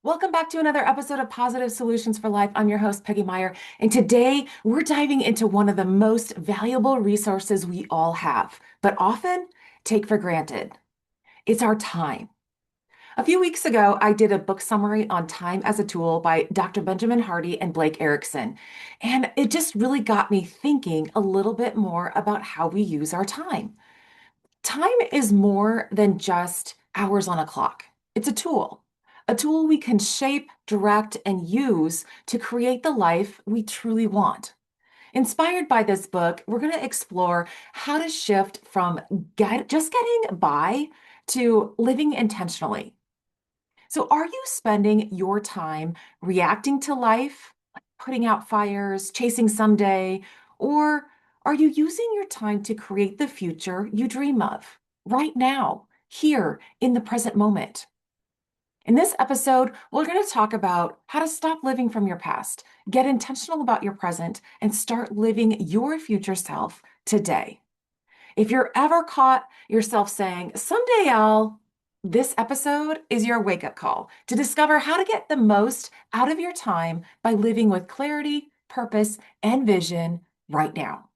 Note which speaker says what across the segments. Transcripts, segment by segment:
Speaker 1: Welcome back to another episode of Positive Solutions for Life. I'm your host, Peggy Meyer, and today we're diving into one of the most valuable resources we all have, but often take for granted. It's our time. A few weeks ago, I did a book summary on time as a tool by Dr. Benjamin Hardy and Blake Erickson, and it just really got me thinking a little bit more about how we use our time. Time is more than just hours on a clock. It's a tool we can shape, direct, and use to create the life we truly want. Inspired by this book, we're going to explore how to shift from just getting by to living intentionally. So, are you spending your time reacting to life, like putting out fires, chasing someday, or are you using your time to create the future you dream of right now, here in the present moment? In this episode, we're going to talk about how to stop living from your past, get intentional about your present, and start living your future self today. If you're ever caught yourself saying, someday I'll, this episode is your wake up call to discover how to get the most out of your time by living with clarity, purpose, and vision right now.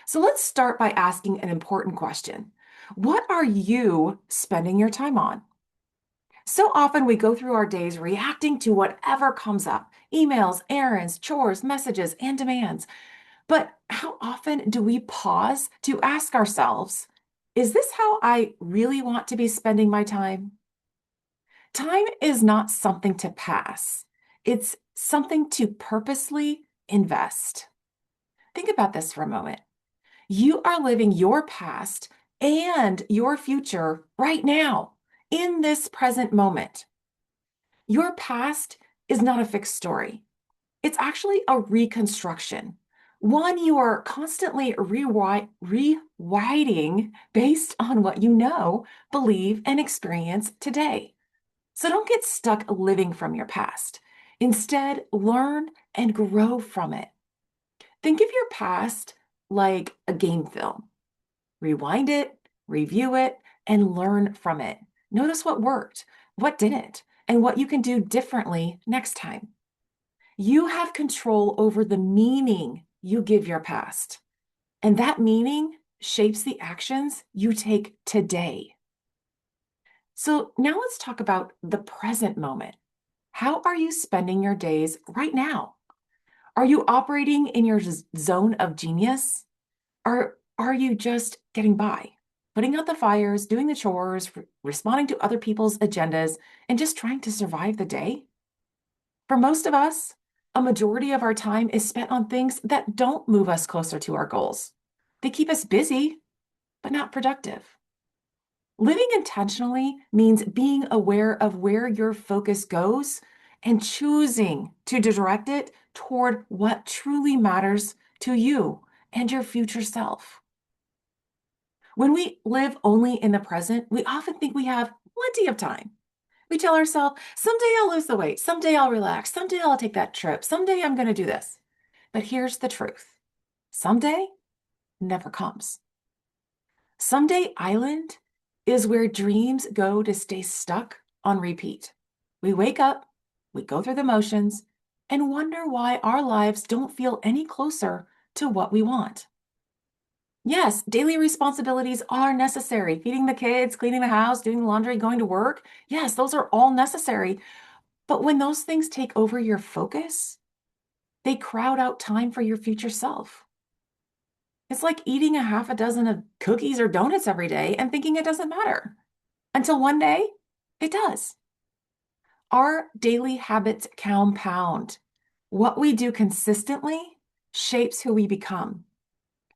Speaker 1: So let's start by asking an important question. What are you spending your time on? So often we go through our days reacting to whatever comes up, emails, errands, chores, messages, and demands. But how often do we pause to ask ourselves, is this how I really want to be spending my time? Time is not something to pass. It's something to purposely invest. Think about this for a moment. You are living your past and your future right now in this present moment. Your past is not a fixed story. It's actually a reconstruction, one you are constantly rewriting based on what you know, believe, and experience today. So don't get stuck living from your past. Instead, learn and grow from it. Think of your past like a game film. Rewind it, review it, and learn from it. Notice what worked, what didn't, and what you can do differently next time. You have control over the meaning you give your past, and that meaning shapes the actions you take today. So now let's talk about the present moment. How are you spending your days right now? Are you operating in your zone of genius? Or are you just getting by, putting out the fires, doing the chores, responding to other people's agendas, and just trying to survive the day? For most of us, a majority of our time is spent on things that don't move us closer to our goals. They keep us busy, but not productive. Living intentionally means being aware of where your focus goes and choosing to direct it toward what truly matters to you and your future self. When we live only in the present, we often think we have plenty of time. We tell ourselves, someday I'll lose the weight, someday I'll relax, someday I'll take that trip, someday I'm going to do this. But here's the truth. Someday never comes. Someday Island is where dreams go to stay stuck on repeat. We wake up, we go through the motions, and wonder why our lives don't feel any closer to what we want. Yes, daily responsibilities are necessary. Feeding the kids, cleaning the house, doing the laundry, going to work. Yes, those are all necessary. But when those things take over your focus, they crowd out time for your future self. It's like eating a half a dozen of cookies or donuts every day and thinking it doesn't matter until one day it does. Our daily habits compound. What we do consistently shapes who we become.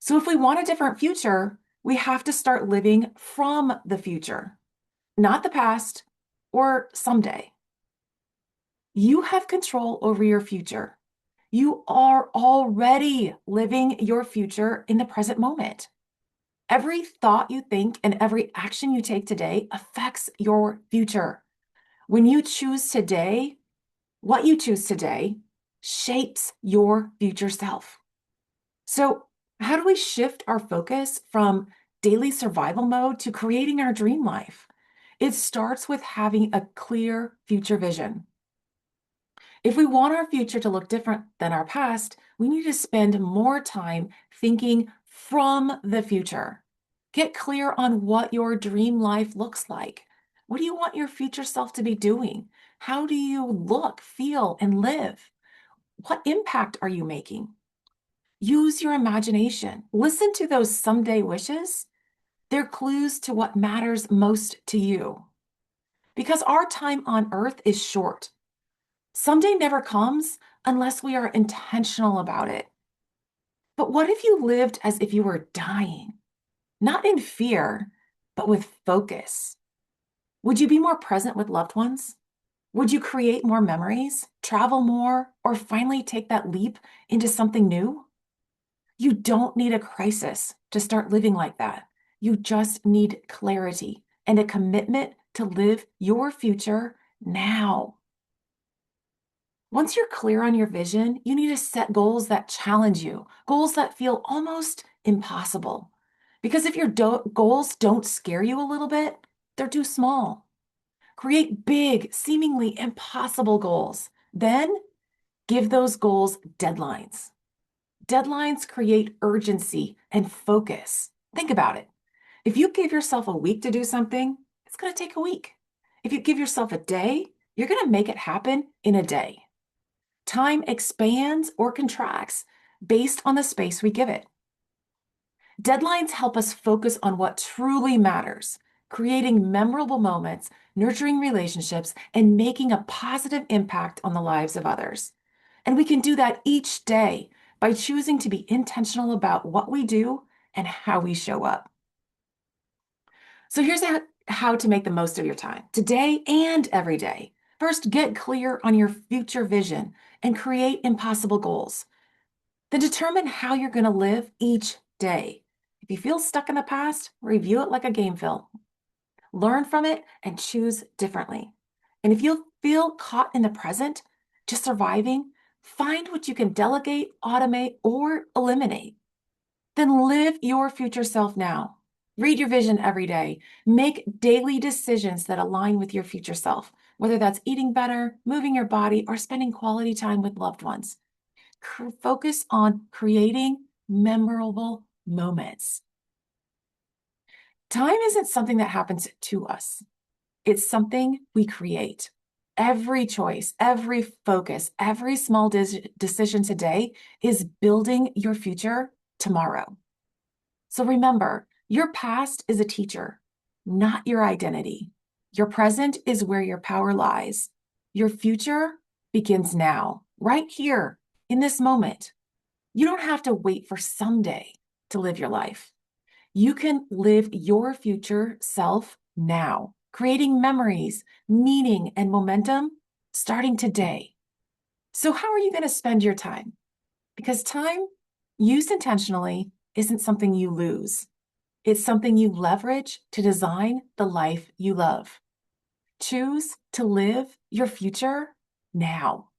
Speaker 1: So if we want a different future, we have to start living from the future, not the past or someday. You have control over your future. You are already living your future in the present moment. Every thought you think and every action you take today affects your future. When you choose today, what you choose today shapes your future self. So, how do we shift our focus from daily survival mode to creating our dream life? It starts with having a clear future vision. If we want our future to look different than our past, we need to spend more time thinking from the future. Get clear on what your dream life looks like. What do you want your future self to be doing? How do you look, feel, and live? What impact are you making? Use your imagination. Listen to those someday wishes. They're clues to what matters most to you. Because our time on earth is short. Someday never comes unless we are intentional about it. But what if you lived as if you were dying? Not in fear, but with focus. Would you be more present with loved ones? Would you create more memories, travel more, or finally take that leap into something new? You don't need a crisis to start living like that. You just need clarity and a commitment to live your future now. Once you're clear on your vision, you need to set goals that challenge you, goals that feel almost impossible. Because if your goals don't scare you a little bit, they're too small. Create big, seemingly impossible goals. Then give those goals deadlines. Deadlines create urgency and focus. Think about it. If you give yourself a week to do something, it's going to take a week. If you give yourself a day, you're going to make it happen in a day. Time expands or contracts based on the space we give it. Deadlines help us focus on what truly matters, creating memorable moments, nurturing relationships, and making a positive impact on the lives of others. And we can do that each day by choosing to be intentional about what we do and how we show up. So here's how to make the most of your time today and every day. First, get clear on your future vision and create impossible goals. Then determine how you're going to live each day. If you feel stuck in the past, review it like a game film. Learn from it and choose differently. And if you feel caught in the present, just surviving, find what you can delegate, automate, or eliminate. Then live your future self now. Read your vision every day. Make daily decisions that align with your future self, whether that's eating better, moving your body, or spending quality time with loved ones. Focus on creating memorable moments. Time isn't something that happens to us. It's something we create. Every choice, every focus, every small decision today is building your future tomorrow. So remember, your past is a teacher, not your identity. Your present is where your power lies. Your future begins now, right here, in this moment. You don't have to wait for someday to live your life. You can live your future self now, creating memories, meaning, and momentum starting today. So how are you going to spend your time? Because time used intentionally isn't something you lose. It's something you leverage to design the life you love. Choose to live your future now.